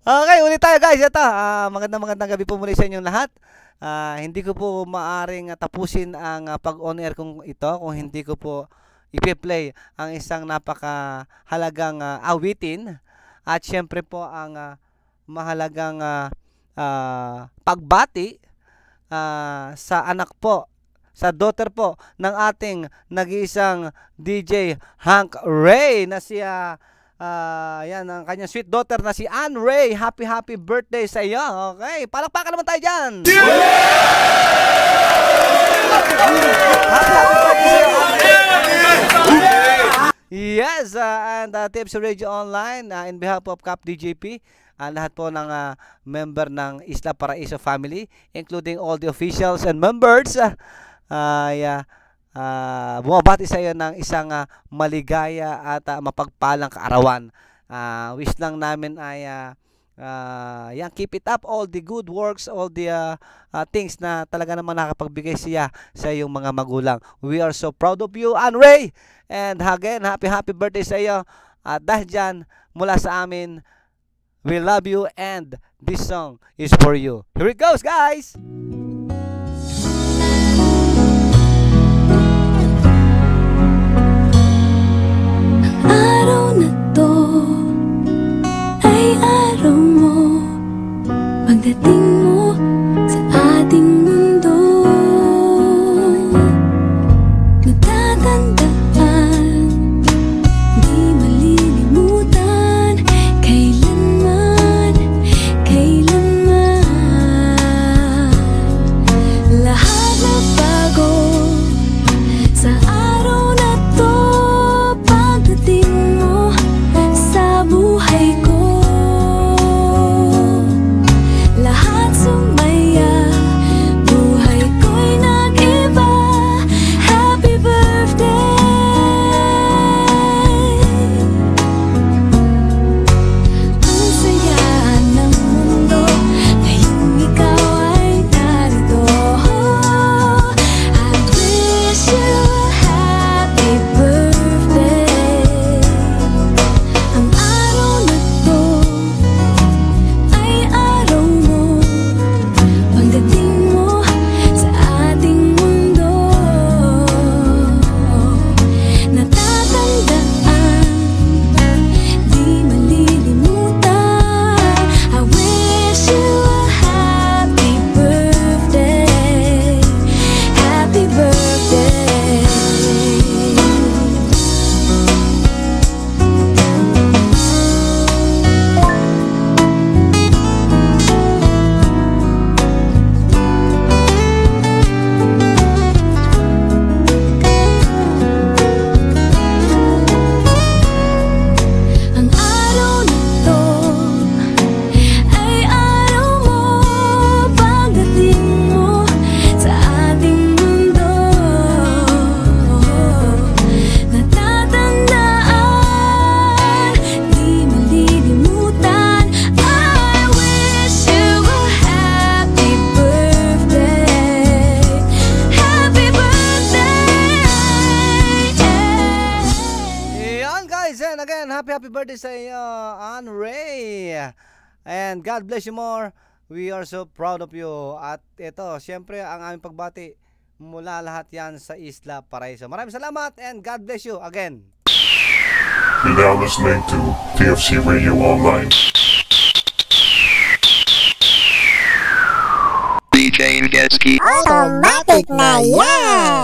Okay, ulit tayo guys. Ito, magandang gabi po muli sa inyong lahat. Hindi ko po maaring tapusin ang pag-on air kung ito kung hindi ko po ipi-play ang isang napakahalagang awitin at syempre po ang mahalagang pagbati sa anak po, sa daughter po ng ating nag-iisang DJ Hank Ray na siya. Yan ang kanyang sweet daughter na si Ann Ray. Happy birthday sa iyo. Okay, palakpakan naman tayo dyan. Happy birthday sa iyo. Yes, and Tips Radio Online in behalf of Cap DJP, lahat po ng member ng Isla Paraiso family, including all the officials and members, bumabati sa iyo ng isang maligaya at mapagpalang kaarawan. Wish lang namin ay keep it up, all the good works, all the things na talaga naman nakapagbigay siya sa iyong mga magulang. We are so proud of you, Ann Ray. And again, happy birthday sa iyo. At dahil dyan, mula sa amin, we love you and this song is for you. Here it goes, guys! Araw na to ay araw mo, pagdating mo sa ating mundo. Natatandaan, di malilimutan, kailanman, lahat na bago sa araw na to. Pagdating mo sa buhay ko, lahat sumaya, buhay ko'y nag-iba. Happy birthday! Ang saya ng mundo ngayong ikaw ay narito. I wish you a happy birthday. Ang araw na to ay araw mo, pagdating mo sa ating mundo. Natatandaan, di malilimutan. I wish you a happy birthday. Happy birthday. Ang araw na to ay araw mo, pagdating mo sa ating mundo. Natatandaan, di malilimutan. I wish you a happy birthday. Happy birthday. Yan guys, and again, happy birthday sa iyo, Ann Ray. And God bless you more. We are so proud of you. At ito, syempre, ang aming pagbati mula lahat yan sa Isla Paraiso. Maraming salamat and God bless you again. You're now listening to TFC Radio Online. DJ Getzky. Automatic na yan!